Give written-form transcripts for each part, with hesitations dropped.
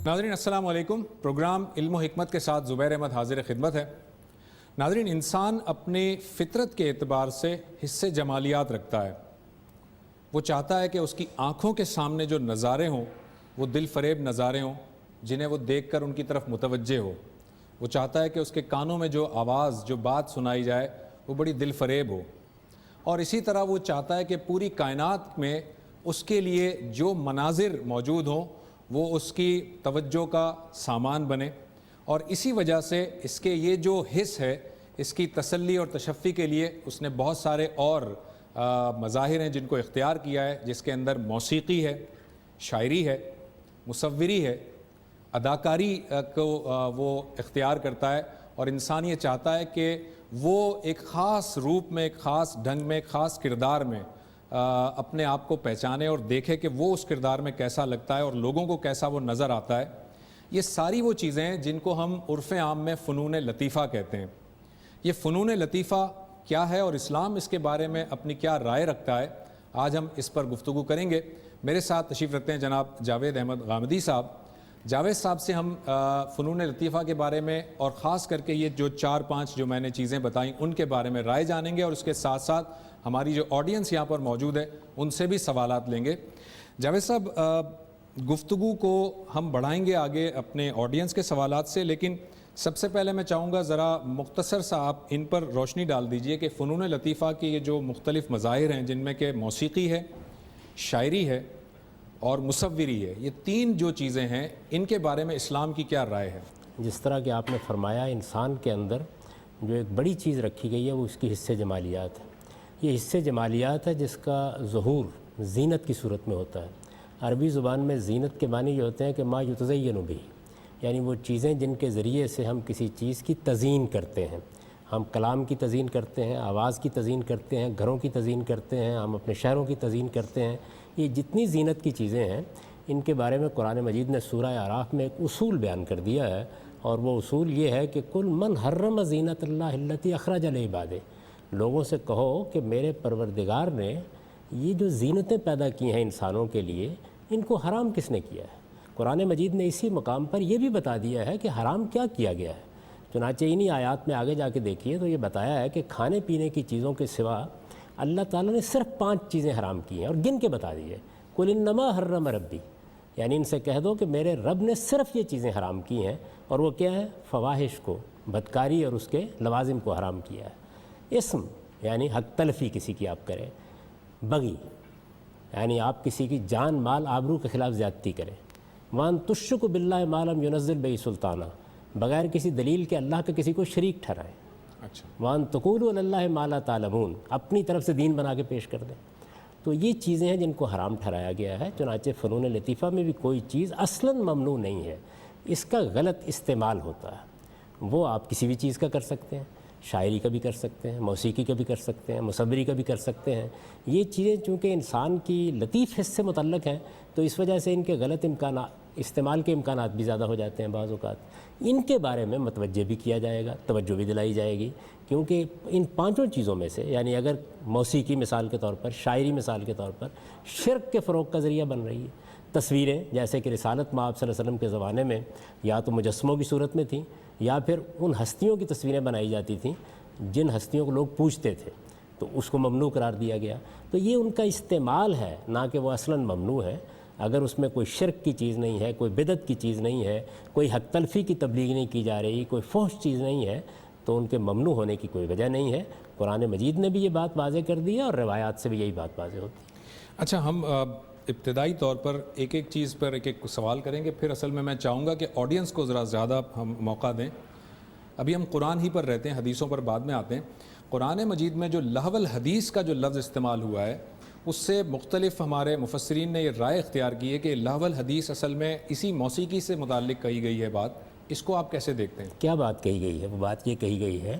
ناظرین السلام علیکم۔ پروگرام علم و حکمت کے ساتھ زبیر احمد حاضر خدمت ہے۔ ناظرین، انسان اپنی فطرت کے اعتبار سے حصے جمالیات رکھتا ہے۔ وہ چاہتا ہے کہ اس کی آنکھوں کے سامنے جو نظارے ہوں وہ دل فریب نظارے ہوں، جنہیں وہ دیکھ کر ان کی طرف متوجہ ہو۔ وہ چاہتا ہے کہ اس کے کانوں میں جو آواز، جو بات سنائی جائے وہ بڑی دل فریب ہو، اور اسی طرح وہ چاہتا ہے کہ پوری کائنات میں اس کے لیے جو مناظر موجود ہوں وہ اس کی توجہ کا سامان بنے، اور اسی وجہ سے اس کے یہ جو حس ہے اس کی تسلی اور تشفی کے لیے اس نے بہت سارے اور مظاہر ہیں جن کو اختیار کیا ہے، جس کے اندر موسیقی ہے، شاعری ہے، مصوری ہے، اداکاری کو وہ اختیار کرتا ہے، اور انسان یہ چاہتا ہے کہ وہ ایک خاص روپ میں، ایک خاص ڈھنگ میں، ایک خاص کردار میں اپنے آپ کو پہچانے اور دیکھے کہ وہ اس کردار میں کیسا لگتا ہے اور لوگوں کو کیسا وہ نظر آتا ہے۔ یہ ساری وہ چیزیں ہیں جن کو ہم عرف عام میں فنون لطیفہ کہتے ہیں۔ یہ فنون لطیفہ کیا ہے اور اسلام اس کے بارے میں اپنی کیا رائے رکھتا ہے، آج ہم اس پر گفتگو کریں گے۔ میرے ساتھ تشریف رکھتے ہیں جناب جاوید احمد غامدی صاحب۔ جاوید صاحب سے ہم فنون لطیفہ کے بارے میں اور خاص کر کے یہ جو 4-5 جو میں نے چیزیں بتائیں ان کے بارے میں رائے جانیں گے، اور اس کے ساتھ ساتھ ہماری جو آڈینس یہاں پر موجود ہے ان سے بھی سوالات لیں گے۔ جاوید صاحب، گفتگو کو ہم بڑھائیں گے آگے اپنے آڈینس کے سوالات سے، لیکن سب سے پہلے میں چاہوں گا ذرا مختصر سا آپ ان پر روشنی ڈال دیجئے کہ فنون لطیفہ کی یہ جو مختلف مظاہر ہیں جن میں کہ موسیقی ہے، شاعری ہے اور مصوری ہے، یہ 3 جو چیزیں ہیں ان کے بارے میں اسلام کی کیا رائے ہے؟ جس طرح کہ آپ نے فرمایا، انسان کے اندر جو ایک بڑی چیز رکھی گئی ہے وہ اس کی حصے جمالیات ہے۔ یہ حصے جمالیات ہے جس کا ظہور زینت کی صورت میں ہوتا ہے۔ عربی زبان میں زینت کے معنی یہ ہوتے ہیں کہ ما یتزین بھی، یعنی وہ چیزیں جن کے ذریعے سے ہم کسی چیز کی تزئین کرتے ہیں۔ ہم کلام کی تزئین کرتے ہیں، آواز کی تزئین کرتے ہیں، گھروں کی تزئین کرتے ہیں، ہم اپنے شہروں کی تزئین کرتے ہیں۔ یہ جتنی زینت کی چیزیں ہیں ان کے بارے میں قرآن مجید نے سورہ اعراف میں ایک اصول بیان کر دیا ہے، اور وہ اصول یہ ہے کہ کل من حرم زینت اللہ التی اخرج لعبادہ، لوگوں سے کہو کہ میرے پروردگار نے یہ جو زینتیں پیدا کی ہیں انسانوں کے لیے، ان کو حرام کس نے کیا ہے؟ قرآن مجید نے اسی مقام پر یہ بھی بتا دیا ہے کہ حرام کیا کیا گیا ہے۔ چنانچہ انہی آیات میں آگے جا کے دیکھیے تو یہ بتایا ہے کہ کھانے پینے کی چیزوں کے سوا اللہ تعالیٰ نے صرف 5 چیزیں حرام کی ہیں اور گن کے بتا دی ہے۔ قل انما حرم ربی، یعنی ان سے کہہ دو کہ میرے رب نے صرف یہ چیزیں حرام کی ہیں، اور وہ کیا ہے؟ فواحش کو، بدکاری اور اس کے لوازم کو حرام کیا ہے۔ اسم یعنی حق تلفی کسی کی آپ کریں، بغی یعنی آپ کسی کی جان مال آبرو کے خلاف زیادتی کریں، وان تشرک باللہ ما لم ینزل بہ سلطانہ، بغیر کسی دلیل کے اللہ کے کسی کو شریک ٹھہرائیں، وان تقولوا علی اللہ ما لا تعلمون، اپنی طرف سے دین بنا کے پیش کر دیں۔ تو یہ چیزیں ہیں جن کو حرام ٹھہرایا گیا ہے۔ چنانچہ فنون لطیفہ میں بھی کوئی چیز اصلاً ممنوع نہیں ہے، اس کا غلط استعمال ہوتا ہے۔ وہ آپ کسی بھی چیز کا کر سکتے ہیں، شاعری کا بھی کر سکتے ہیں، موسیقی کا بھی کر سکتے ہیں، مصوری کا بھی کر سکتے ہیں۔ یہ چیزیں چونکہ انسان کی لطیف حص سے متعلق ہیں تو اس وجہ سے ان کے غلط استعمال کے امکانات بھی زیادہ ہو جاتے ہیں بعض اوقات۔ ان کے بارے میں متوجہ بھی کیا جائے گا، توجہ بھی دلائی جائے گی، کیونکہ ان 5 چیزوں میں سے، یعنی اگر موسیقی مثال کے طور پر، شاعری مثال کے طور پر شرک کے فروغ کا ذریعہ بن رہی ہے۔ تصویریں جیسے کہ رسالت مآب صلی اللہ علیہ وسلم کے زمانے میں یا تو مجسموں کی صورت میں تھیں یا پھر ان ہستیوں کی تصویریں بنائی جاتی تھیں جن ہستیوں کو لوگ پوجتے تھے، تو اس کو ممنوع قرار دیا گیا۔ تو یہ ان کا استعمال ہے، نہ کہ وہ اصلاً ممنوع ہے۔ اگر اس میں کوئی شرک کی چیز نہیں ہے، کوئی بدعت کی چیز نہیں ہے، کوئی حق تلفی کی تبلیغ نہیں کی جا رہی، کوئی فحش چیز نہیں ہے، تو ان کے ممنوع ہونے کی کوئی وجہ نہیں ہے۔ قرآن مجید نے بھی یہ بات واضح کر دی ہے اور روایات سے بھی یہی بات واضح ہوتی ہے۔ اچھا، ہم ابتدائی طور پر ایک ایک چیز پر ایک ایک سوال کریں گے، پھر اصل میں چاہوں گا کہ آڈینس کو ذرا زیادہ ہم موقع دیں۔ ابھی ہم قرآن ہی پر رہتے ہیں، حدیثوں پر بعد میں آتے ہیں۔ قرآن مجید میں جو لہو الحدیث کا جو لفظ استعمال ہوا ہے، اس سے مختلف ہمارے مفسرین نے یہ رائے اختیار کی ہے کہ لہو الحدیث اصل میں اسی موسیقی سے متعلق کہی گئی ہے بات۔ اس کو آپ کیسے دیکھتے ہیں؟ کیا بات کہی گئی ہے؟ وہ بات یہ کہی گئی ہے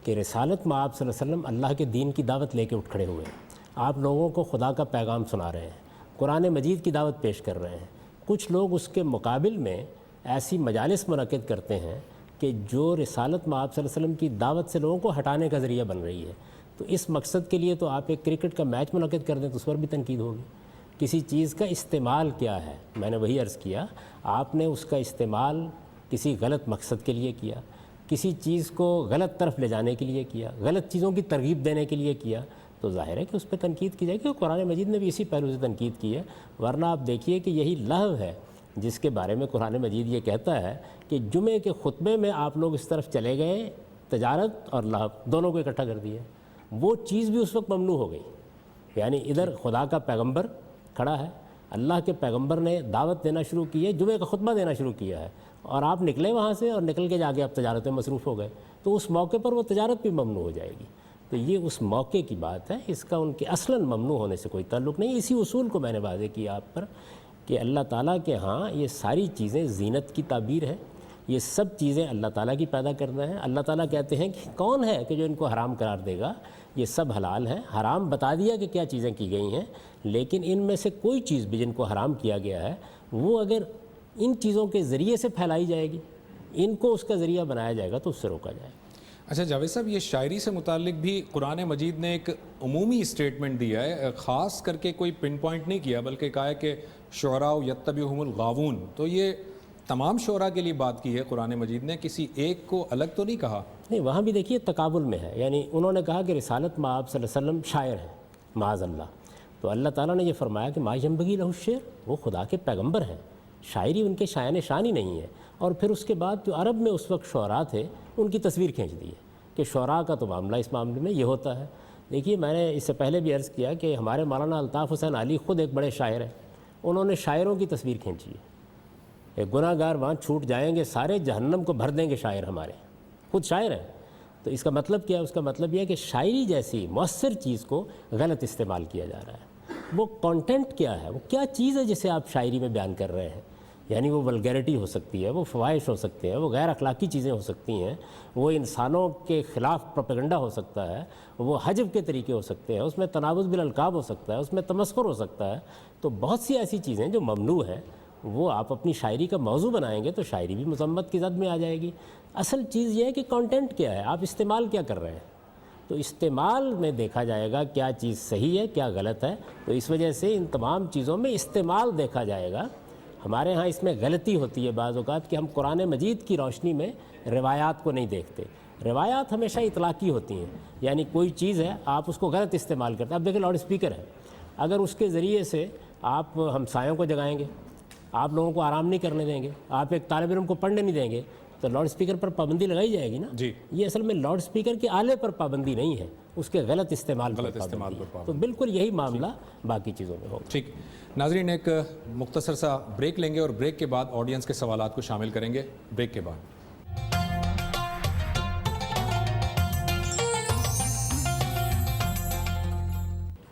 کہ رسالت مآب صلی اللہ علیہ وسلم اللہ کے دین کی دعوت لے کے اٹھ کھڑے ہوئے ہیں۔ آپ لوگوں کو خدا کا پیغام سنا رہے ہیں، قرآن مجید کی دعوت پیش کر رہے ہیں۔ کچھ لوگ اس کے مقابل میں ایسی مجالس منعقد کرتے ہیں کہ جو رسالت مآب صلی اللہ علیہ وسلم کی دعوت سے لوگوں کو ہٹانے کا ذریعہ بن رہی ہے۔ تو اس مقصد کے لیے تو آپ ایک کرکٹ کا میچ منعقد کر دیں تو اس پر بھی تنقید ہوگی۔ کسی چیز کا استعمال کیا ہے. میں نے وہی عرض کیا, آپ نے اس کا استعمال کسی غلط مقصد کے لیے کیا, کسی چیز کو غلط طرف لے جانے کے لیے کیا, غلط چیزوں کی ترغیب دینے کے لیے کیا, تو ظاہر ہے کہ اس پہ تنقید کی جائے گی. قرآن مجید نے بھی اسی پہلو سے تنقید کی ہے. ورنہ آپ دیکھیے کہ یہی لہو ہے جس کے بارے میں قرآن مجید یہ کہتا ہے کہ جمعے کے خطبے میں آپ لوگ اس طرف چلے گئے, تجارت اور لہو دونوں کو اکٹھا کر دیا. وہ چیز بھی اس وقت ممنوع ہو گئی. یعنی ادھر خدا کا پیغمبر کھڑا ہے, اللہ کے پیغمبر نے دعوت دینا شروع کی ہے, جمعے کا خطبہ دینا شروع کیا ہے, اور آپ نکلے وہاں سے اور نکل کے جا کے آپ تجارت میں مصروف ہو گئے, تو اس موقع پر وہ تجارت بھی ممنوع ہو جائے گی. تو یہ اس موقع کی بات ہے, اس کا ان کے اصلاً ممنوع ہونے سے کوئی تعلق نہیں. اسی اصول کو میں نے واضح کیا آپ پر کہ اللہ تعالیٰ کے ہاں یہ ساری چیزیں زینت کی تعبیر ہے. یہ سب چیزیں اللہ تعالیٰ کی پیدا کرنا ہے. اللہ تعالیٰ کہتے ہیں کہ کون ہے کہ جو ان کو حرام قرار دے گا, یہ سب حلال ہیں. حرام بتا دیا کہ کیا چیزیں کی گئی ہیں, لیکن ان میں سے کوئی چیز بھی جن کو حرام کیا گیا ہے وہ اگر ان چیزوں کے ذریعے سے پھیلائی جائے گی, ان کو اس کا ذریعہ بنایا جائے گا, تو اس سے روکا جائے گا. اچھا جاوید صاحب, یہ شاعری سے متعلق بھی قرآن مجید نے ایک عمومی اسٹیٹمنٹ دیا ہے, خاص کر کے کوئی پن پوائنٹ نہیں کیا, بلکہ کہا ہے کہ شعراء یتبعہم الغاوون. تو یہ تمام شعراء کے لیے بات کی ہے قرآن مجید نے, کسی ایک کو الگ تو نہیں کہا. نہیں, وہاں بھی دیکھیے تقابل میں ہے. یعنی انہوں نے کہا کہ رسالت مآب صلی اللہ علیہ وسلم شاعر ہیں, معاذ اللہ. تو اللہ تعالیٰ نے یہ فرمایا کہ ما ینبغی لہ الشعر, وہ خدا کے پیغمبر ہیں, شاعری ان کے شایان شان ہی نہیں ہے. اور پھر اس کے بعد جو عرب میں اس وقت شعراء تھے ان کی تصویر کھینچ دی ہے کہ شعراء کا تو معاملہ اس معاملے میں یہ ہوتا ہے. دیکھیے, میں نے اس سے پہلے بھی عرض کیا کہ ہمارے مولانا الطاف حسین علی خود ایک بڑے شاعر ہیں. انہوں نے شاعروں کی تصویر کھینچی ہے. ایک گناہ گار وہاں چھوٹ جائیں گے سارے, جہنم کو بھر دیں گے شاعر ہمارے, خود شاعر ہیں. تو اس کا مطلب کیا ہے؟ اس کا مطلب یہ ہے کہ شاعری جیسی مؤثر چیز کو غلط استعمال کیا جا رہا ہے. وہ کانٹینٹ کیا ہے, وہ کیا چیز ہے جسے آپ شاعری میں بیان کر رہے ہیں. یعنی وہ ولگیرٹی ہو سکتی ہے, وہ فواہش ہو سکتے ہیں, وہ غیر اخلاقی چیزیں ہو سکتی ہیں, وہ انسانوں کے خلاف پروپیگنڈا ہو سکتا ہے, وہ حجب کے طریقے ہو سکتے ہیں, اس میں تناوز بالالقاب ہو سکتا ہے, اس میں تمسخر ہو سکتا ہے. تو بہت سی ایسی چیزیں جو ممنوع ہیں وہ آپ اپنی شاعری کا موضوع بنائیں گے تو شاعری بھی مذمت کی زد میں آ جائے گی. اصل چیز یہ ہے کہ کانٹینٹ کیا ہے, آپ استعمال کیا کر رہے ہیں. تو استعمال میں دیکھا جائے گا کیا چیز صحیح ہے کیا غلط ہے. تو اس وجہ سے ان تمام چیزوں میں استعمال دیکھا جائے گا. ہمارے ہاں اس میں غلطی ہوتی ہے بعض اوقات کہ ہم قرآن مجید کی روشنی میں روایات کو نہیں دیکھتے. روایات ہمیشہ اطلاقی ہوتی ہیں, یعنی کوئی چیز ہے آپ اس کو غلط استعمال کرتے ہیں. اب دیکھیں لاؤڈ اسپیکر ہے, اگر اس کے ذریعے سے آپ ہمسایوں کو جگائیں گے, آپ لوگوں کو آرام نہیں کرنے دیں گے, آپ ایک طالب علم کو پڑھنے نہیں دیں گے, تو لاؤڈ اسپیکر پر پابندی لگائی جائے گی نا. جی, یہ اصل میں لاؤڈ اسپیکر کے آلے پر پابندی نہیں ہے, اس کے غلط استعمال پر پابندی ہے. تو بالکل یہی معاملہ باقی چیزوں میں ہوگا. ٹھیک. ناظرین, ایک مختصر سا بریک لیں گے اور بریک کے بعد آڈینس کے سوالات کو شامل کریں گے. بریک کے بعد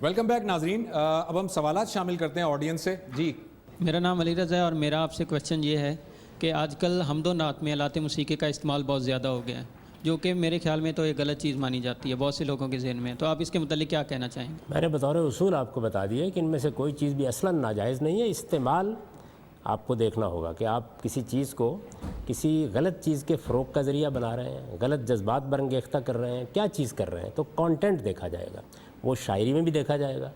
ویلکم بیک. ناظرین, اب ہم سوالات شامل کرتے ہیں آڈینس سے. جی, میرا نام علی رضا ہے اور میرا آپ سے کویشچن یہ ہے کہ آج کل حمد و نعت میں آلات موسیقی کا استعمال بہت زیادہ ہو گیا ہے, جو کہ میرے خیال میں تو ایک غلط چیز مانی جاتی ہے بہت سے لوگوں کے ذہن میں. تو آپ اس کے متعلق کیا کہنا چاہیں گے؟ میں نے بطور اصول آپ کو بتا دیا کہ ان میں سے کوئی چیز بھی اصلاً ناجائز نہیں ہے. استعمال آپ کو دیکھنا ہوگا کہ آپ کسی چیز کو کسی غلط چیز کے فروغ کا ذریعہ بنا رہے ہیں, غلط جذبات برانگیختہ کر رہے ہیں, کیا چیز کر رہے ہیں. تو کانٹینٹ دیکھا جائے گا, وہ شاعری میں بھی دیکھا جائے گا,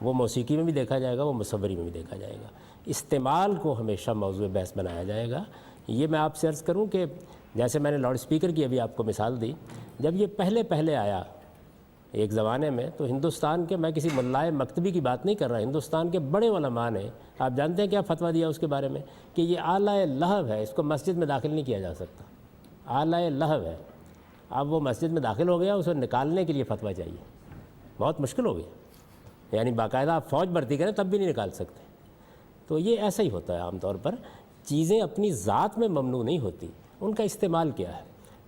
وہ موسیقی میں بھی دیکھا جائے گا, وہ مصوری میں بھی دیکھا جائے گا. استعمال کو ہمیشہ موضوع بحث بنایا جائے گا. یہ میں آپ سے عرض کروں کہ جیسے میں نے لاؤڈ اسپیکر کی ابھی آپ کو مثال دی, جب یہ پہلے آیا ایک زمانے میں, تو ہندوستان کے, میں کسی ملائے مکتبی کی بات نہیں کر رہا, ہندوستان کے بڑے علماء نے, آپ جانتے ہیں کیا فتویٰ دیا اس کے بارے میں کہ یہ آلہ لہو ہے, اس کو مسجد میں داخل نہیں کیا جا سکتا. آلہ لہو ہے, اب وہ مسجد میں داخل ہو گیا, اسے نکالنے کے لیے فتویٰ چاہیے. بہت مشکل ہو گیا, یعنی باقاعدہ آپ فوج بھرتی کریں تب بھی نہیں نکال سکتے. تو یہ ایسا ہی ہوتا ہے عام طور پر. چیزیں اپنی ذات میں ممنوع نہیں ہوتی, ان کا استعمال کیا ہے.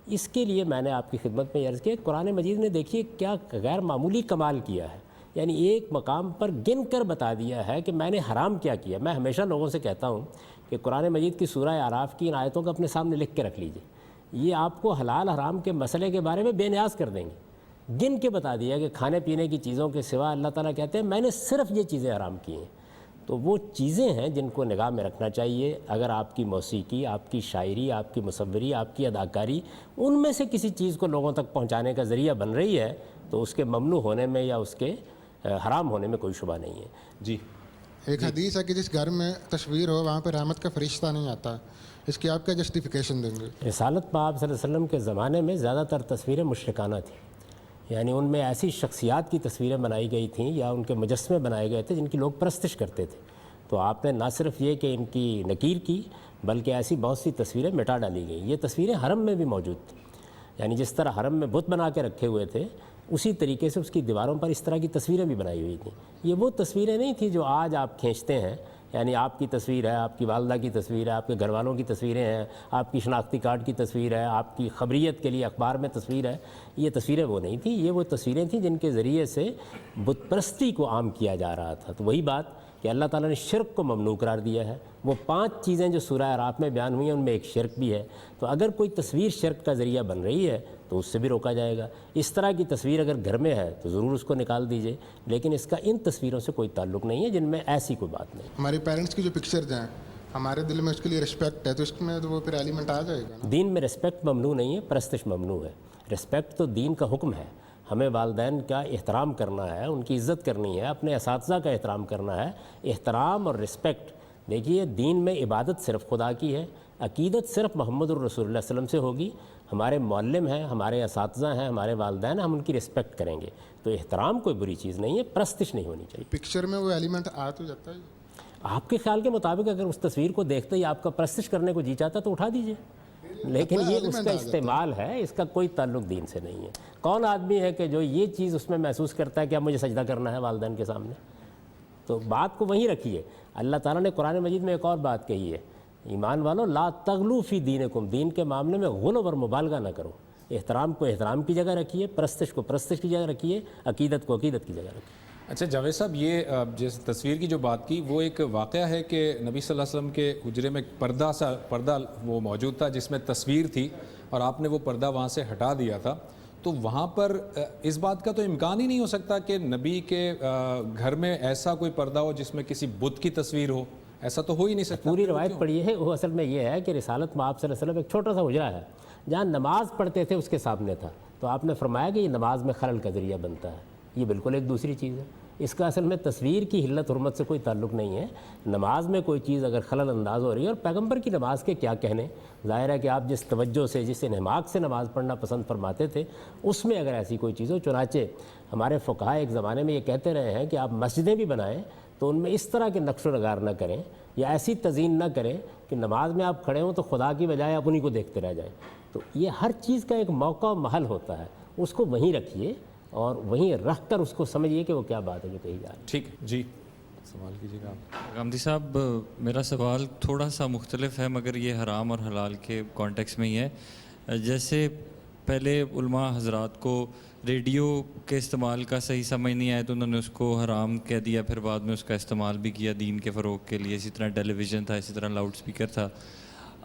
اس کے لیے میں نے آپ کی خدمت میں عرض کیا, قرآن مجید نے دیکھیے کیا غیر معمولی کمال کیا ہے. یعنی ایک مقام پر گن کر بتا دیا ہے کہ میں نے حرام کیا کیا. میں ہمیشہ لوگوں سے کہتا ہوں کہ قرآن مجید کی سورہ اعراف کی ان آیتوں کو اپنے سامنے لکھ کے رکھ لیجئے, یہ آپ کو حلال حرام کے مسئلے کے بارے میں بے نیاز کر دیں گے. گن کے بتا دیا کہ کھانے پینے کی چیزوں کے سوا اللہ تعالیٰ کہتے ہیں میں نے صرف یہ چیزیں حرام کی ہیں. تو وہ چیزیں ہیں جن کو نگاہ میں رکھنا چاہیے. اگر آپ کی موسیقی, آپ کی شاعری, آپ کی مصوری, آپ کی اداکاری ان میں سے کسی چیز کو لوگوں تک پہنچانے کا ذریعہ بن رہی ہے, تو اس کے ممنوع ہونے میں یا اس کے حرام ہونے میں کوئی شبہ نہیں ہے. جی, ایک حدیث ہے کہ جس گھر میں تصویر ہو وہاں پہ رحمت کا فرشتہ نہیں آتا، اس کی آپ کیا جسٹیفیکیشن دیں گے؟ رسالت پاک صلی اللہ علیہ وسلم کے زمانے میں زیادہ تر تصویریں مشرکانہ تھیں، یعنی ان میں ایسی شخصیات کی تصویریں بنائی گئی تھیں یا ان کے مجسمے بنائے گئے تھے جن کی لوگ پرستش کرتے تھے. تو آپ نے نہ صرف یہ کہ ان کی نکیر کی بلکہ ایسی بہت سی تصویریں مٹا ڈالی گئیں. یہ تصویریں حرم میں بھی موجود تھیں، یعنی جس طرح حرم میں بت بنا کے رکھے ہوئے تھے اسی طریقے سے اس کی دیواروں پر اس طرح کی تصویریں بھی بنائی ہوئی تھیں. یہ وہ تصویریں نہیں تھیں جو آج آپ کھینچتے ہیں، یعنی آپ کی تصویر ہے، آپ کی والدہ کی تصویر ہے، آپ کے گھر والوں کی تصویریں ہیں، آپ کی شناختی کارڈ کی تصویر ہے، آپ کی خبریت کے لیے اخبار میں تصویر ہے. یہ تصویریں وہ نہیں تھیں، یہ وہ تصویریں تھیں جن کے ذریعے سے بت پرستی کو عام کیا جا رہا تھا. تو وہی بات کہ اللہ تعالیٰ نے شرک کو ممنوع قرار دیا ہے. وہ 5 چیزیں جو سورہ اعراف میں بیان ہوئی ہیں ان میں ایک شرک بھی ہے. تو اگر کوئی تصویر شرک کا ذریعہ بن رہی ہے تو اس سے بھی روکا جائے گا. اس طرح کی تصویر اگر گھر میں ہے تو ضرور اس کو نکال دیجئے، لیکن اس کا ان تصویروں سے کوئی تعلق نہیں ہے جن میں ایسی کوئی بات نہیں. ہمارے پیرنٹس کی جو پکچرز ہیں ہمارے دل میں اس کے لیے رسپیکٹ ہے، تو اس میں تو وہ پھر ایلیمنٹ آ جائے گا نا. دین میں رسپیکٹ ممنوع نہیں ہے، پرستش ممنوع ہے. رسپیکٹ تو دین کا حکم ہے. ہمیں والدین کا احترام کرنا ہے، ان کی عزت کرنی ہے، اپنے اساتذہ کا احترام کرنا ہے. احترام اور رسپیکٹ، دیکھیے دین میں عبادت صرف خدا کی ہے، عقیدت صرف محمد الرسول اللہ صلی اللہ علیہ وسلم سے ہوگی. ہمارے معلم ہیں، ہمارے اساتذہ ہیں، ہمارے والدین ہیں، ہم ان کی رسپیکٹ کریں گے. تو احترام کوئی بری چیز نہیں ہے، پرستش نہیں ہونی چاہیے. پکچر میں وہ ایلیمنٹ آ تو جاتا ہے. آپ کے خیال کے مطابق اگر اس تصویر کو دیکھتے ہی آپ کا پرستش کرنے کو جی چاہتا تو اٹھا دیجئے، لیکن یہ اس کا استعمال ہے، اس کا کوئی تعلق دین سے نہیں ہے. کون آدمی ہے کہ جو یہ چیز اس میں محسوس کرتا ہے کہ اب مجھے سجدہ کرنا ہے والدین کے سامنے؟ تو بات کو وہیں رکھیے. اللہ تعالیٰ نے قرآن مجید میں ایک اور بات کہی ہے، ایمان والو لا تغلو فی دینکم، دین کے معاملے میں غلو اور مبالغہ نہ کرو. احترام کو احترام کی جگہ رکھیے، پرستش کو پرستش کی جگہ رکھیے، عقیدت کو عقیدت کی جگہ رکھیے. اچھا جاوید صاحب، یہ جس تصویر کی جو بات کی وہ ایک واقعہ ہے کہ نبی صلی اللہ علیہ وسلم کے حجرے میں پردہ وہ موجود تھا جس میں تصویر تھی اور آپ نے وہ پردہ وہاں سے ہٹا دیا تھا. تو وہاں پر اس بات کا تو امکان ہی نہیں ہو سکتا کہ نبی کے گھر میں ایسا کوئی پردہ ہو جس میں کسی بت کی تصویر ہو. ایسا تو ہو ہی نہیں سکتا. پوری روایت پڑھی ہے، وہ اصل میں یہ ہے کہ رسالت میں آپ صلی اللہ علیہ وسلم ایک چھوٹا سا حجرہ ہے جہاں نماز پڑھتے تھے، اس کے سامنے تھا. تو آپ نے فرمایا کہ یہ نماز میں خلل کا ذریعہ بنتا ہے. یہ بالکل ایک دوسری چیز ہے. اس کا اصل میں تصویر کی حلت حرمت سے کوئی تعلق نہیں ہے. نماز میں کوئی چیز اگر خلل انداز ہو رہی ہے، اور پیغمبر کی نماز کے کیا کہنے، ظاہر ہے کہ آپ جس توجہ سے، جس انہماک سے نماز پڑھنا پسند فرماتے تھے، اس میں اگر ایسی کوئی چیز ہو. چنانچہ ہمارے فقہاء ایک زمانے میں یہ کہتے رہے ہیں کہ آپ مسجدیں بھی بنائیں تو ان میں اس طرح کے نقش و نگار نہ کریں یا ایسی تزئین نہ کریں کہ نماز میں آپ کھڑے ہوں تو خدا کی بجائے آپ انہی کو دیکھتے رہ جائیں. تو یہ ہر چیز کا ایک موقع و محل ہوتا ہے، اس کو وہیں رکھیے اور وہیں رکھ کر اس کو سمجھیے کہ وہ کیا بات ہے جو کہی جا رہی ہے. ٹھیک جی، سوال کیجیے گا آپ. غامدی صاحب، میرا سوال تھوڑا سا مختلف ہے مگر یہ حرام اور حلال کے کانٹیکس میں ہی ہے. جیسے پہلے علماء حضرات کو ریڈیو کے استعمال کا صحیح سمجھ نہیں آیا تو انہوں نے اس کو حرام کہہ دیا، پھر بعد میں اس کا استعمال بھی کیا دین کے فروغ کے لیے. اسی طرح ٹیلی ویژن تھا، اسی طرح لاؤڈ اسپیکر تھا.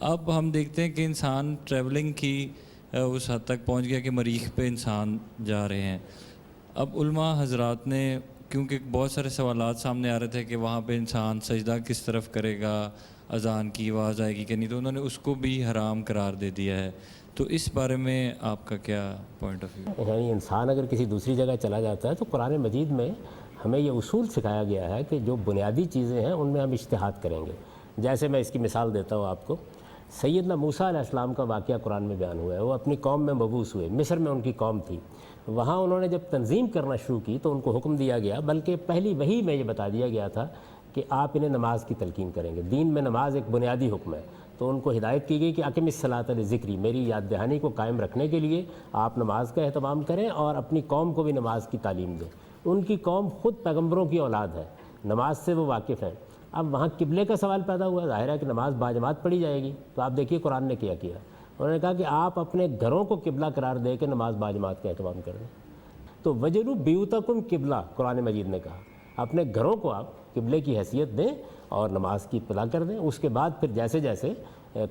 اب ہم دیکھتے ہیں کہ انسان ٹریولنگ کی اس حد تک پہنچ گیا کہ مریخ پہ انسان جا رہے ہیں. اب علماء حضرات نے، کیونکہ بہت سارے سوالات سامنے آ رہے تھے کہ وہاں پہ انسان سجدہ کس طرف کرے گا، اذان کی آواز آئے گی کہ نہیں، تو انہوں نے اس کو بھی حرام قرار دے دیا ہے. تو اس بارے میں آپ کا کیا پوائنٹ آف ویو؟ یعنی انسان اگر کسی دوسری جگہ چلا جاتا ہے تو قرآن مجید میں ہمیں یہ اصول سکھایا گیا ہے کہ جو بنیادی چیزیں ہیں ان میں ہم اجتہاد کریں گے. جیسے میں اس کی مثال دیتا ہوں آپ کو. سیدنا موسیٰ علیہ السلام کا واقعہ قرآن میں بیان ہوا ہے. وہ اپنی قوم میں مبعوث ہوئے، مصر میں ان کی قوم تھی. وہاں انہوں نے جب تنظیم کرنا شروع کی تو ان کو حکم دیا گیا، بلکہ پہلی وحی میں یہ بتا دیا گیا تھا کہ آپ انہیں نماز کی تلقین کریں گے. دین میں نماز ایک بنیادی حکم ہے. تو ان کو ہدایت کی گئی کہ اقم الصلاۃ لذکری، میری یاد دہانی کو قائم رکھنے کے لیے آپ نماز کا اہتمام کریں اور اپنی قوم کو بھی نماز کی تعلیم دیں. ان کی قوم خود پیغمبروں کی اولاد ہے، نماز سے وہ واقف ہیں. اب وہاں قبلے کا سوال پیدا ہوا. ظاہر ہے کہ نماز باجماعت پڑھی جائے گی. تو آپ دیکھیے قرآن نے کیا کیا. انہوں نے کہا کہ آپ اپنے گھروں کو قبلہ قرار دے کے نماز باجماعت کا اہتمام کر دیں. تو وجلوا بیوتکم قبلہ قرآن مجید نے کہا، اپنے گھروں کو آپ قبلے کی حیثیت دیں اور نماز کی اطلاع کر دیں. اس کے بعد پھر جیسے جیسے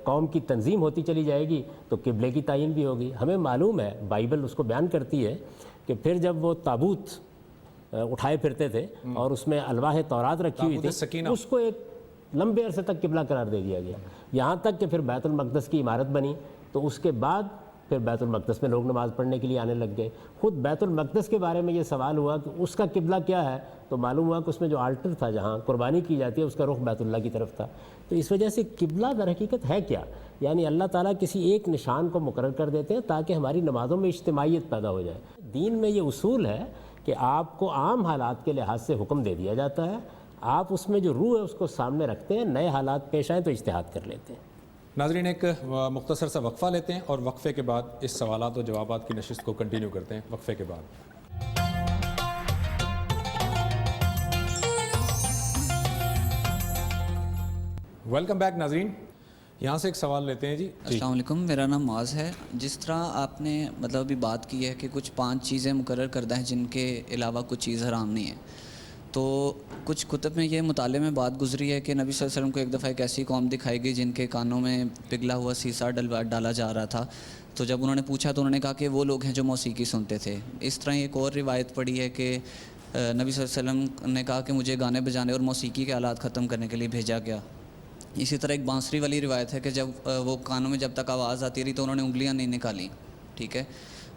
قوم کی تنظیم ہوتی چلی جائے گی تو قبلے کی تعین بھی ہوگی. ہمیں معلوم ہے، بائبل اس کو بیان کرتی ہے کہ پھر جب وہ تابوت اٹھائے پھرتے تھے اور اس میں الواح تورات رکھی ہوئی تھی، اس کو ایک لمبے عرصے تک قبلہ قرار دے دیا گیا، یہاں تک کہ پھر بیت المقدس کی عمارت بنی. تو اس کے بعد پھر بیت المقدس میں لوگ نماز پڑھنے کے لیے آنے لگ گئے. خود بیت المقدس کے بارے میں یہ سوال ہوا کہ اس کا قبلہ کیا ہے, تو معلوم ہوا کہ اس میں جو آلٹر تھا جہاں قربانی کی جاتی ہے اس کا رخ بیت اللہ کی طرف تھا. تو اس وجہ سے قبلہ در حقیقت ہے کیا, یعنی اللہ تعالیٰ کسی ایک نشان کو مقرر کر دیتے ہیں تاکہ ہماری نمازوں میں اجتماعیت پیدا ہو جائے. دین میں یہ اصول ہے کہ آپ کو عام حالات کے لحاظ سے حکم دے دیا جاتا ہے, آپ اس میں جو روح ہے اس کو سامنے رکھتے ہیں, نئے حالات پیش آئیں تو اجتہاد کر لیتے ہیں. ناظرین ایک مختصر سا وقفہ لیتے ہیں اور وقفے کے بعد اس سوالات و جوابات کی نشست کو کنٹینیو کرتے ہیں. وقفے کے بعد ویلکم بیک ناظرین, یہاں سے ایک سوال لیتے ہیں. جی السلام علیکم, میرا نام معاذ ہے. جس طرح آپ نے مطلب ابھی بات کی ہے کہ کچھ 5 چیزیں مقرر کردہ ہیں جن کے علاوہ کچھ چیز حرام نہیں ہے, تو کچھ کتب میں یہ مطالعے میں بات گزری ہے کہ نبی صلی اللہ علیہ وسلم کو ایک دفعہ ایک ایسی قوم دکھائی گئی جن کے کانوں میں پگھلا ہوا سیسا ڈالا جا رہا تھا. تو جب انہوں نے پوچھا تو انہوں نے کہا کہ وہ لوگ ہیں جو موسیقی سنتے تھے. اس طرح ایک اور روایت پڑی ہے کہ نبی صلی اللہ علیہ وسلم نے کہا کہ مجھے گانے بجانے اور موسیقی کے آلات ختم کرنے کے لیے بھیجا گیا. اسی طرح ایک بانسری والی روایت ہے کہ جب وہ کانوں میں جب تک آواز آتی رہی تو انہوں نے انگلیاں نہیں نکالیں. ٹھیک ہے,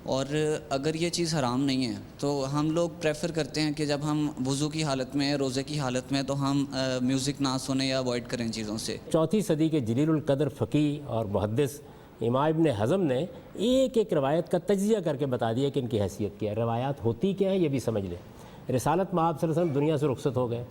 اور اگر یہ چیز حرام نہیں ہے تو ہم لوگ پریفر کرتے ہیں کہ جب ہم وضو کی حالت میں, روزے کی حالت میں, تو ہم میوزک نہ سنیں یا اوائڈ کریں چیزوں سے. 4ویں صدی کے جلیل القدر فقیہ اور محدث امام ابن حزم نے ایک ایک روایت کا تجزیہ کر کے بتا دیا کہ ان کی حیثیت کیا ہے, روایات ہوتی کیا ہیں یہ بھی سمجھ لیں. رسالت مآب صلی اللہ علیہ وسلم دنیا سے رخصت ہو گئے.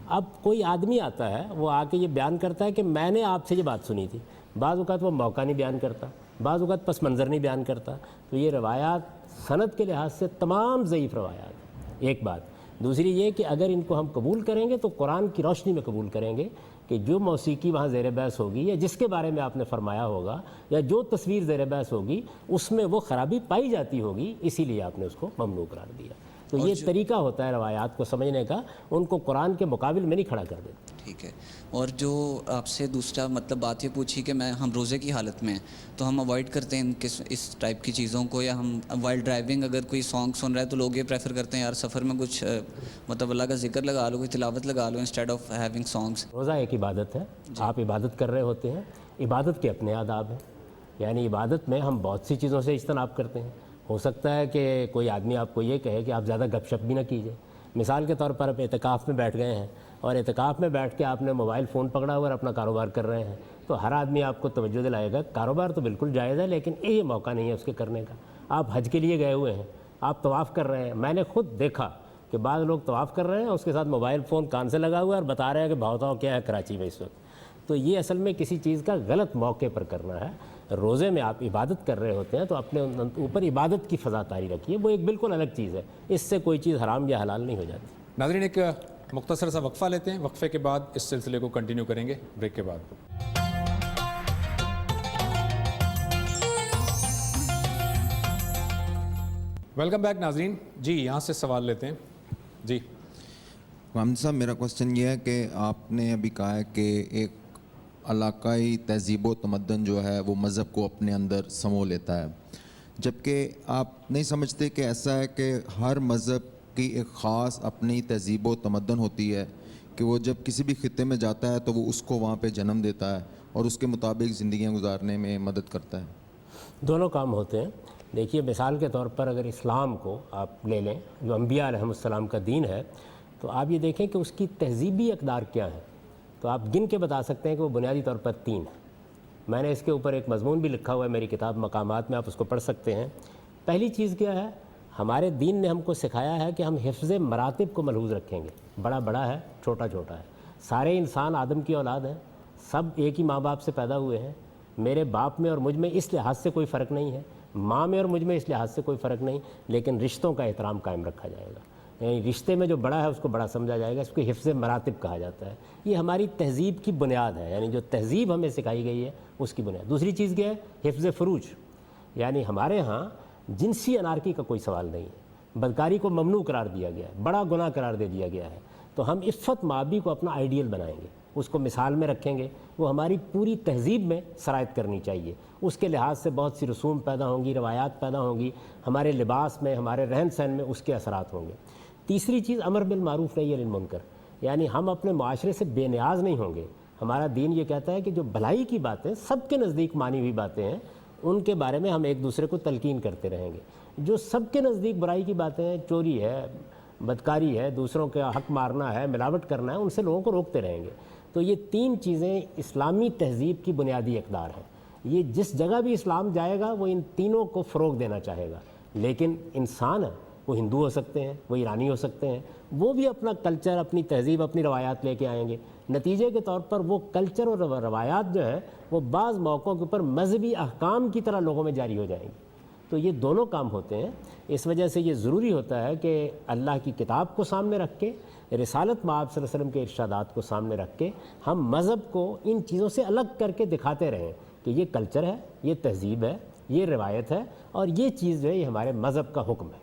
اب کوئی آدمی آتا ہے, وہ آ کے یہ بیان کرتا ہے کہ میں نے آپ سے یہ بات سنی تھی. بعض اوقات وہ موقع نہیں بیان کرتا, بعض اوقات پس منظر نہیں بیان کرتا. تو یہ روایات سند کے لحاظ سے تمام ضعیف روایات. ایک بات. دوسری یہ کہ اگر ان کو ہم قبول کریں گے تو قرآن کی روشنی میں قبول کریں گے کہ جو موسیقی وہاں زیر بحث ہوگی یا جس کے بارے میں آپ نے فرمایا ہوگا یا جو تصویر زیر بحث ہوگی اس میں وہ خرابی پائی جاتی ہوگی, اسی لیے آپ نے اس کو ممنوع قرار دیا. تو یہ طریقہ ہوتا ہے روایات کو سمجھنے کا, ان کو قرآن کے مقابل میں نہیں کھڑا کر دیتے. ٹھیک ہے, اور جو آپ سے دوسرا مطلب بات یہ پوچھی کہ ہم روزے کی حالت میں تو ہم اوائڈ کرتے ہیں اس ٹائپ کی چیزوں کو, یا ہم وائل ڈرائیونگ اگر کوئی سانگ سن رہا ہے تو لوگ یہ پریفر کرتے ہیں یار سفر میں کچھ مطلب اللہ کا ذکر لگا لو, کوئی تلاوت لگا لو انسٹیڈ آف ہیونگ سانگس. روزہ ایک عبادت ہے, آپ عبادت کر رہے ہوتے ہیں, عبادت کے اپنے آداب ہیں. یعنی عبادت میں ہم بہت سی چیزوں سے اجتناب کرتے ہیں. ہو سکتا ہے کہ کوئی آدمی آپ کو یہ کہے کہ آپ زیادہ گپ شپ بھی نہ کیجیے. مثال کے طور پر آپ اعتکاف میں بیٹھ گئے ہیں اور اعتکاف میں بیٹھ کے آپ نے موبائل فون پکڑا ہوا اور اپنا کاروبار کر رہے ہیں, تو ہر آدمی آپ کو توجہ دلائے گا. کاروبار تو بالکل جائز ہے لیکن یہ موقع نہیں ہے اس کے کرنے کا. آپ حج کے لیے گئے ہوئے ہیں, آپ طواف کر رہے ہیں, میں نے خود دیکھا کہ بعض لوگ طواف کر رہے ہیں اس کے ساتھ موبائل فون کان سے لگا ہوا ہے اور بتا رہے ہیں کہ بہتاؤ کیا ہے کراچی میں اس وقت. تو یہ اصل میں کسی چیز کا غلط موقع پر کرنا ہے. روزے میں آپ عبادت کر رہے ہوتے ہیں تو اپنے اوپر عبادت کی فضا طاری رکھیے, وہ ایک بالکل الگ چیز ہے, اس سے کوئی چیز حرام یا حلال نہیں ہو جاتی. ناظرین ایک مختصر سا وقفہ لیتے ہیں, وقفے کے بعد اس سلسلے کو کنٹینیو کریں گے بریک کے بعد. ویلکم بیک ناظرین. جی یہاں سے سوال لیتے ہیں. جی محمد صاحب, میرا کوسچن یہ ہے کہ آپ نے ابھی کہا ہے کہ ایک علاقائی تہذیب و تمدن جو ہے وہ مذہب کو اپنے اندر سمو لیتا ہے, جبکہ آپ نہیں سمجھتے کہ ایسا ہے کہ ہر مذہب کی ایک خاص اپنی تہذیب و تمدن ہوتی ہے کہ وہ جب کسی بھی خطے میں جاتا ہے تو وہ اس کو وہاں پہ جنم دیتا ہے اور اس کے مطابق زندگیاں گزارنے میں مدد کرتا ہے؟ دونوں کام ہوتے ہیں. دیکھیے مثال کے طور پر اگر اسلام کو آپ لے لیں جو انبیاء علیہم السلام کا دین ہے, تو آپ یہ دیکھیں کہ اس کی تہذیبی اقدار کیا ہیں. تو آپ گن کے بتا سکتے ہیں کہ وہ بنیادی طور پر 3 ہیں. میں نے اس کے اوپر ایک مضمون بھی لکھا ہوا ہے میری کتاب مقامات میں, آپ اس کو پڑھ سکتے ہیں. پہلی چیز کیا ہے, ہمارے دین نے ہم کو سکھایا ہے کہ ہم حفظ مراتب کو ملحوظ رکھیں گے. بڑا بڑا ہے, چھوٹا چھوٹا ہے. سارے انسان آدم کی اولاد ہیں, سب ایک ہی ماں باپ سے پیدا ہوئے ہیں. میرے باپ میں اور مجھ میں اس لحاظ سے کوئی فرق نہیں ہے, ماں میں اور مجھ میں اس لحاظ سے کوئی فرق نہیں, لیکن رشتوں کا احترام قائم رکھا جائے گا. یعنی رشتے میں جو بڑا ہے اس کو بڑا سمجھا جائے گا, اس کو حفظ مراتب کہا جاتا ہے. یہ ہماری تہذیب کی بنیاد ہے, یعنی جو تہذیب ہمیں سکھائی گئی ہے اس کی بنیاد. دوسری چیز کیا ہے, حفظ فروج. یعنی ہمارے ہاں جنسی انارکی کا کوئی سوال نہیں ہے, بدکاری کو ممنوع قرار دیا گیا ہے, بڑا گناہ قرار دے دیا گیا ہے. تو ہم عفت مابی کو اپنا آئیڈیل بنائیں گے, اس کو مثال میں رکھیں گے, وہ ہماری پوری تہذیب میں سرایت کرنی چاہیے. اس کے لحاظ سے بہت سی رسوم پیدا ہوں گی, روایات پیدا ہوں گی, ہمارے لباس میں, ہمارے رہن سہن میں اس کے اثرات ہوں گے. تیسری چیز امر بالمعروف نہی عن المنکر, یعنی ہم اپنے معاشرے سے بے نیاز نہیں ہوں گے. ہمارا دین یہ کہتا ہے کہ جو بھلائی کی باتیں سب کے نزدیک مانی ہوئی باتیں ہیں ان کے بارے میں ہم ایک دوسرے کو تلقین کرتے رہیں گے. جو سب کے نزدیک برائی کی باتیں ہیں, چوری ہے, بدکاری ہے, دوسروں کا حق مارنا ہے, ملاوٹ کرنا ہے, ان سے لوگوں کو روکتے رہیں گے. تو یہ 3 چیزیں اسلامی تہذیب کی بنیادی اقدار ہیں. یہ جس جگہ بھی اسلام جائے گا وہ ان تینوں کو فروغ دینا چاہے گا. لیکن انسان ہے, وہ ہندو ہو سکتے ہیں, وہ ایرانی ہو سکتے ہیں, وہ بھی اپنا کلچر, اپنی تہذیب, اپنی روایات لے کے آئیں گے. نتیجے کے طور پر وہ کلچر اور روایات جو ہیں وہ بعض موقعوں کے اوپر مذہبی احکام کی طرح لوگوں میں جاری ہو جائیں گی. تو یہ دونوں کام ہوتے ہیں. اس وجہ سے یہ ضروری ہوتا ہے کہ اللہ کی کتاب کو سامنے رکھ کے, رسالت مآب صلی اللہ علیہ وسلم کے ارشادات کو سامنے رکھ کے ہم مذہب کو ان چیزوں سے الگ کر کے دکھاتے رہیں کہ یہ کلچر ہے, یہ تہذیب ہے, یہ روایت ہے, اور یہ چیز جو ہے یہ ہمارے مذہب کا حکم ہے.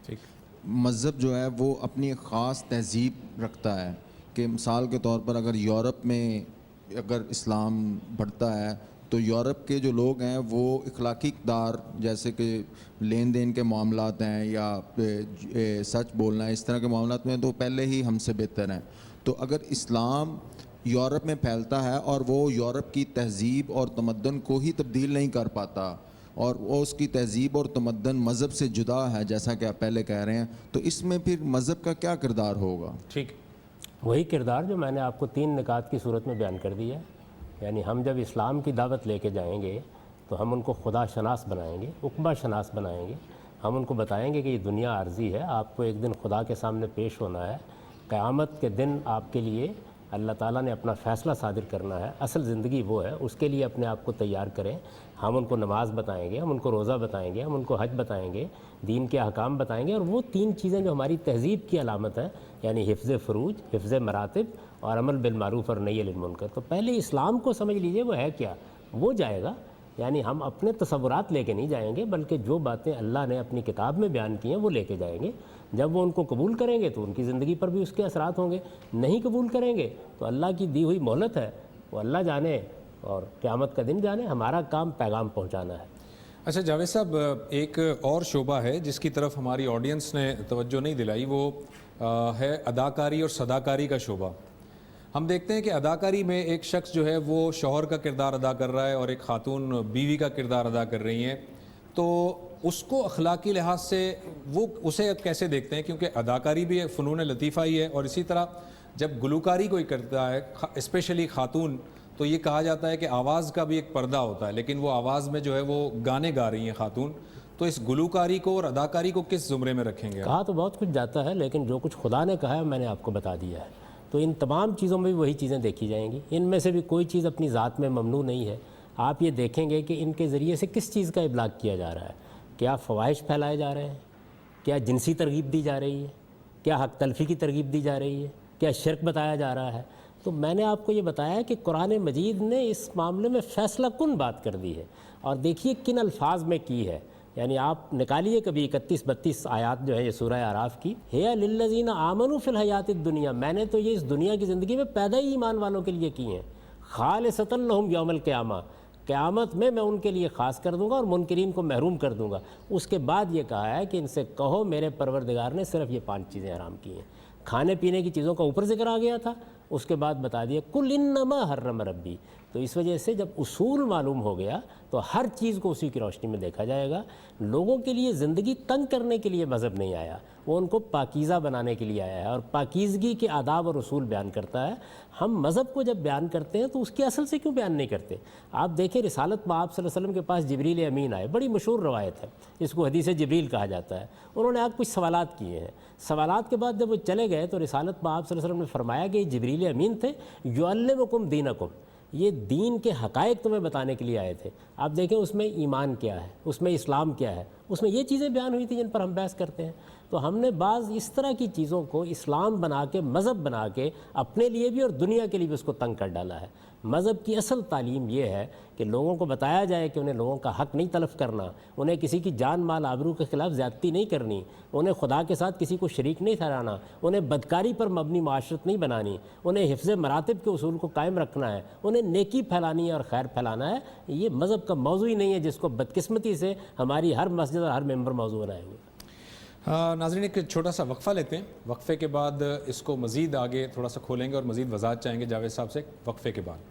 ٹھیک. مذہب جو ہے وہ اپنی ایک خاص تہذیب رکھتا ہے کہ مثال کے طور پر اگر یورپ میں اگر اسلام بڑھتا ہے تو یورپ کے جو لوگ ہیں وہ اخلاقی اقدار جیسے کہ لین دین کے معاملات ہیں یا سچ بولنا ہے, اس طرح کے معاملات میں تو پہلے ہی ہم سے بہتر ہیں. تو اگر اسلام یورپ میں پھیلتا ہے اور وہ یورپ کی تہذیب اور تمدن کو ہی تبدیل نہیں کر پاتا اور وہ اس کی تہذیب اور تمدن مذہب سے جدا ہے جیسا کہ آپ پہلے کہہ رہے ہیں, تو اس میں پھر مذہب کا کیا کردار ہوگا؟ ٹھیک. وہی کردار جو میں نے آپ کو 3 نکات کی صورت میں بیان کر دیا ہے. یعنی ہم جب اسلام کی دعوت لے کے جائیں گے تو ہم ان کو خدا شناس بنائیں گے, عقبہ شناس بنائیں گے. ہم ان کو بتائیں گے کہ یہ دنیا عارضی ہے, آپ کو ایک دن خدا کے سامنے پیش ہونا ہے. قیامت کے دن آپ کے لیے اللہ تعالیٰ نے اپنا فیصلہ صادر کرنا ہے. اصل زندگی وہ ہے, اس کے لیے اپنے آپ کو تیار کریں. ہم ان کو نماز بتائیں گے, ہم ان کو روزہ بتائیں گے, ہم ان کو حج بتائیں گے, دین کے احکام بتائیں گے. اور وہ 3 چیزیں جو ہماری تہذیب کی علامت ہیں, یعنی حفظ فروج, حفظ مراتب اور عمل بالمعروف اور نہی عن المنکر. تو پہلے اسلام کو سمجھ لیجئے وہ ہے کیا, وہ جائے گا. یعنی ہم اپنے تصورات لے کے نہیں جائیں گے بلکہ جو باتیں اللہ نے اپنی کتاب میں بیان کی ہیں وہ لے کے جائیں گے. جب وہ ان کو قبول کریں گے تو ان کی زندگی پر بھی اس کے اثرات ہوں گے. نہیں قبول کریں گے تو اللہ کی دی ہوئی مہلت ہے, وہ اللہ جانے اور قیامت کا دن جانے. ہمارا کام پیغام پہنچانا ہے. اچھا جاوید صاحب, ایک اور شعبہ ہے جس کی طرف ہماری آڈینس نے توجہ نہیں دلائی, وہ ہے اداکاری اور صداکاری کا شعبہ. ہم دیکھتے ہیں کہ اداکاری میں ایک شخص جو ہے وہ شوہر کا کردار ادا کر رہا ہے اور ایک خاتون بیوی کا کردار ادا کر رہی ہیں, تو اس کو اخلاقی لحاظ سے وہ اسے کیسے دیکھتے ہیں؟ کیونکہ اداکاری بھی ایک فنون لطیفہ ہی ہے, اور اسی طرح جب گلوکاری کوئی کرتا ہے اسپیشلی خاتون, تو یہ کہا جاتا ہے کہ آواز کا بھی ایک پردہ ہوتا ہے, لیکن وہ آواز میں جو ہے وہ گانے گا رہی ہیں خاتون. تو اس گلوکاری کو اور اداکاری کو کس زمرے میں رکھیں گے؟ کہا تو بہت کچھ جاتا ہے, لیکن جو کچھ خدا نے کہا ہے میں نے آپ کو بتا دیا ہے. تو ان تمام چیزوں میں بھی وہی چیزیں دیکھی جائیں گی. ان میں سے بھی کوئی چیز اپنی ذات میں ممنوع نہیں ہے. آپ یہ دیکھیں گے کہ ان کے ذریعے سے کس چیز کا ابلاغ کیا جا رہا ہے. کیا فواحش پھیلائے جا رہے ہیں, کیا جنسی ترغیب دی جا رہی ہے, کیا حق تلفی کی ترغیب دی جا رہی ہے, کیا شرک بتایا جا رہا ہے. تو میں نے آپ کو یہ بتایا کہ قرآن مجید نے اس معاملے میں فیصلہ کن بات کر دی ہے. اور دیکھیے کن الفاظ میں کی ہے. یعنی آپ نکالیے کبھی 31-32 آیات جو ہے یہ سورہ اعراف کی, ہے للذین آمنوا فی الحیات الدنیا, میں نے تو یہ اس دنیا کی زندگی میں پیدا ہی ایمان والوں کے لیے کی ہیں, خالصۃ لہم یوم القیامہ, قیامت میں ان کے لیے خاص کر دوں گا اور منکرین کو محروم کر دوں گا. اس کے بعد یہ کہا ہے کہ ان سے کہو میرے پروردگار نے صرف یہ 5 چیزیں حرام کی ہیں. کھانے پینے کی چیزوں کا اوپر ذکر آ گیا تھا, اس کے بعد بتا دیا کل انما حرم ربی. تو اس وجہ سے جب اصول معلوم ہو گیا تو ہر چیز کو اسی کی روشنی میں دیکھا جائے گا. لوگوں کے لیے زندگی تنگ کرنے کے لیے مذہب نہیں آیا, وہ ان کو پاکیزہ بنانے کے لیے آیا ہے, اور پاکیزگی کے آداب اور اصول بیان کرتا ہے. ہم مذہب کو جب بیان کرتے ہیں تو اس کی اصل سے کیوں بیان نہیں کرتے؟ آپ دیکھیں رسالت مآب صلی اللہ علیہ وسلم کے پاس جبریل امین آئے, بڑی مشہور روایت ہے, اس کو حدیث جبریل کہا جاتا ہے. انہوں نے آپ کچھ سوالات کیے ہیں. سوالات کے بعد جب وہ چلے گئے تو رسالت مآب صلی اللہ علیہ وسلم نے فرمایا کہ یہ جبریل امین تھے, یعلمکم دینکم, یہ دین کے حقائق تمہیں بتانے کے لیے آئے تھے. آپ دیکھیں اس میں ایمان کیا ہے, اس میں اسلام کیا ہے, اس میں یہ چیزیں بیان ہوئی تھیں جن پر ہم بحث کرتے ہیں. تو ہم نے بعض اس طرح کی چیزوں کو اسلام بنا کے, مذہب بنا کے اپنے لیے بھی اور دنیا کے لیے بھی اس کو تنگ کر ڈالا ہے. مذہب کی اصل تعلیم یہ ہے کہ لوگوں کو بتایا جائے کہ انہیں لوگوں کا حق نہیں تلف کرنا, انہیں کسی کی جان مال آبرو کے خلاف زیادتی نہیں کرنی, انہیں خدا کے ساتھ کسی کو شریک نہیں ٹھہرانا, انہیں بدکاری پر مبنی معاشرت نہیں بنانی, انہیں حفظ مراتب کے اصول کو قائم رکھنا ہے, انہیں نیکی پھیلانی ہے اور خیر پھیلانا ہے. یہ مذہب کا موضوع ہی نہیں ہے جس کو بدقسمتی سے ہماری ہر مسجد اور ہر ممبر موضوع بنائے ہوئے. ناظرین ایک چھوٹا سا وقفہ لیتے ہیں, وقفے کے بعد اس کو مزید آگے تھوڑا سا کھولیں گے اور مزید وضاحت چاہیں گے جاوید صاحب سے. وقفے کے بعد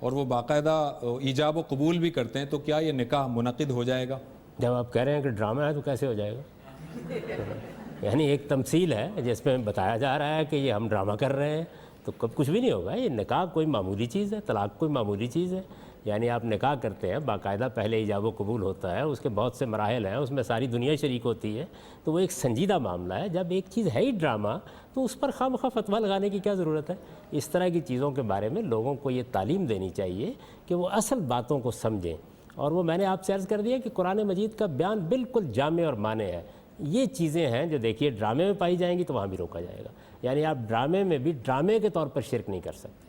اور وہ باقاعدہ ایجاب و قبول بھی کرتے ہیں تو کیا یہ نکاح منعقد ہو جائے گا؟ جب آپ کہہ رہے ہیں کہ ڈرامہ ہے تو کیسے ہو جائے گا؟ یعنی ایک تمثیل ہے جس میں بتایا جا رہا ہے کہ یہ ہم ڈرامہ کر رہے ہیں، تو کب کچھ بھی نہیں ہوگا. یہ نکاح کوئی معمولی چیز ہے، طلاق کوئی معمولی چیز ہے. یعنی آپ نکاح کرتے ہیں، باقاعدہ پہلے ایجاب و قبول ہوتا ہے، اس کے بہت سے مراحل ہیں، اس میں ساری دنیا شریک ہوتی ہے، تو وہ ایک سنجیدہ معاملہ ہے. جب ایک چیز ہے ہی ڈرامہ تو اس پر خواہ مخواہ فتویٰ لگانے کی کیا ضرورت ہے؟ اس طرح کی چیزوں کے بارے میں لوگوں کو یہ تعلیم دینی چاہیے کہ وہ اصل باتوں کو سمجھیں. اور وہ میں نے آپ سے عرض کر دیا کہ قرآن مجید کا بیان بالکل جامع اور مانع ہے. یہ چیزیں ہیں جو دیکھیے ڈرامے میں پائی جائیں گی تو وہاں بھی روکا جائے گا. یعنی آپ ڈرامے میں بھی ڈرامے کے طور پر شرک نہیں کر سکتے.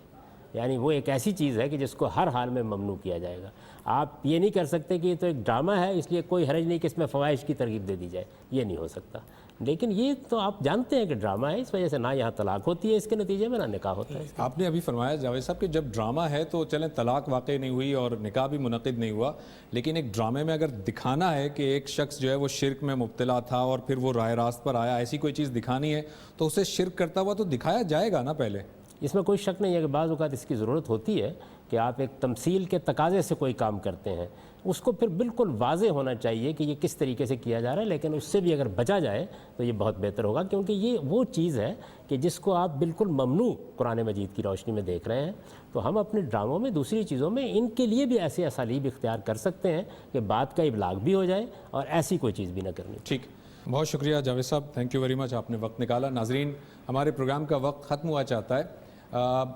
یعنی وہ ایک ایسی چیز ہے کہ جس کو ہر حال میں ممنوع کیا جائے گا. آپ یہ نہیں کر سکتے کہ یہ تو ایک ڈرامہ ہے اس لیے کوئی حرج نہیں کہ اس میں فواہش کی ترغیب دے دی جائے، یہ نہیں ہو سکتا. لیکن یہ تو آپ جانتے ہیں کہ ڈرامہ ہے، اس وجہ سے نہ یہاں طلاق ہوتی ہے اس کے نتیجے میں، نہ نکاح ہوتا ہے. آپ نے ابھی فرمایا جاوید صاحب کہ جب ڈرامہ ہے تو چلیں طلاق واقع نہیں ہوئی اور نکاح بھی منعقد نہیں ہوا، لیکن ایک ڈرامے میں اگر دکھانا ہے کہ ایک شخص جو ہے وہ شرک میں مبتلا تھا اور پھر وہ راہ راست پر آیا، ایسی کوئی چیز دکھانی ہے تو اسے شرک کرتا ہوا تو دکھایا جائے گا نا پہلے. اس میں کوئی شک نہیں ہے کہ بعض اوقات اس کی ضرورت ہوتی ہے کہ آپ ایک تمثیل کے تقاضے سے کوئی کام کرتے ہیں، اس کو پھر بالکل واضح ہونا چاہیے کہ یہ کس طریقے سے کیا جا رہا ہے. لیکن اس سے بھی اگر بچا جائے تو یہ بہت بہتر ہوگا، کیونکہ یہ وہ چیز ہے کہ جس کو آپ بالکل ممنوع قرآن مجید کی روشنی میں دیکھ رہے ہیں. تو ہم اپنے ڈراموں میں، دوسری چیزوں میں ان کے لیے بھی ایسے اسالیب اختیار کر سکتے ہیں کہ بات کا ابلاغ بھی ہو جائے اور ایسی کوئی چیز بھی نہ کرنی. ٹھیک، بہت شکریہ جاوید صاحب، تھینک یو ویری مچ، آپ نے وقت نکالا. ناظرین، ہمارے پروگرام کا وقت ختم ہوا چاہتا ہے.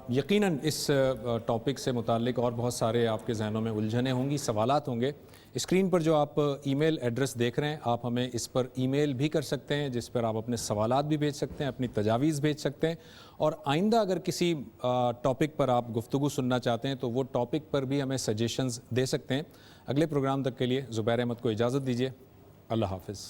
یقیناً اس ٹاپک سے متعلق اور بہت سارے آپ کے ذہنوں میں الجھنیں ہوں گی، سوالات ہوں گے. اسکرین پر جو آپ ای میل ایڈریس دیکھ رہے ہیں، آپ ہمیں اس پر ای میل بھی کر سکتے ہیں، جس پر آپ اپنے سوالات بھی بھیج سکتے ہیں، اپنی تجاویز بھیج سکتے ہیں. اور آئندہ اگر کسی ٹاپک پر آپ گفتگو سننا چاہتے ہیں تو وہ ٹاپک پر بھی ہمیں سجیشنز دے سکتے ہیں. اگلے پروگرام تک کے لیے زبیر احمد کو اجازت دیجیے. اللہ حافظ.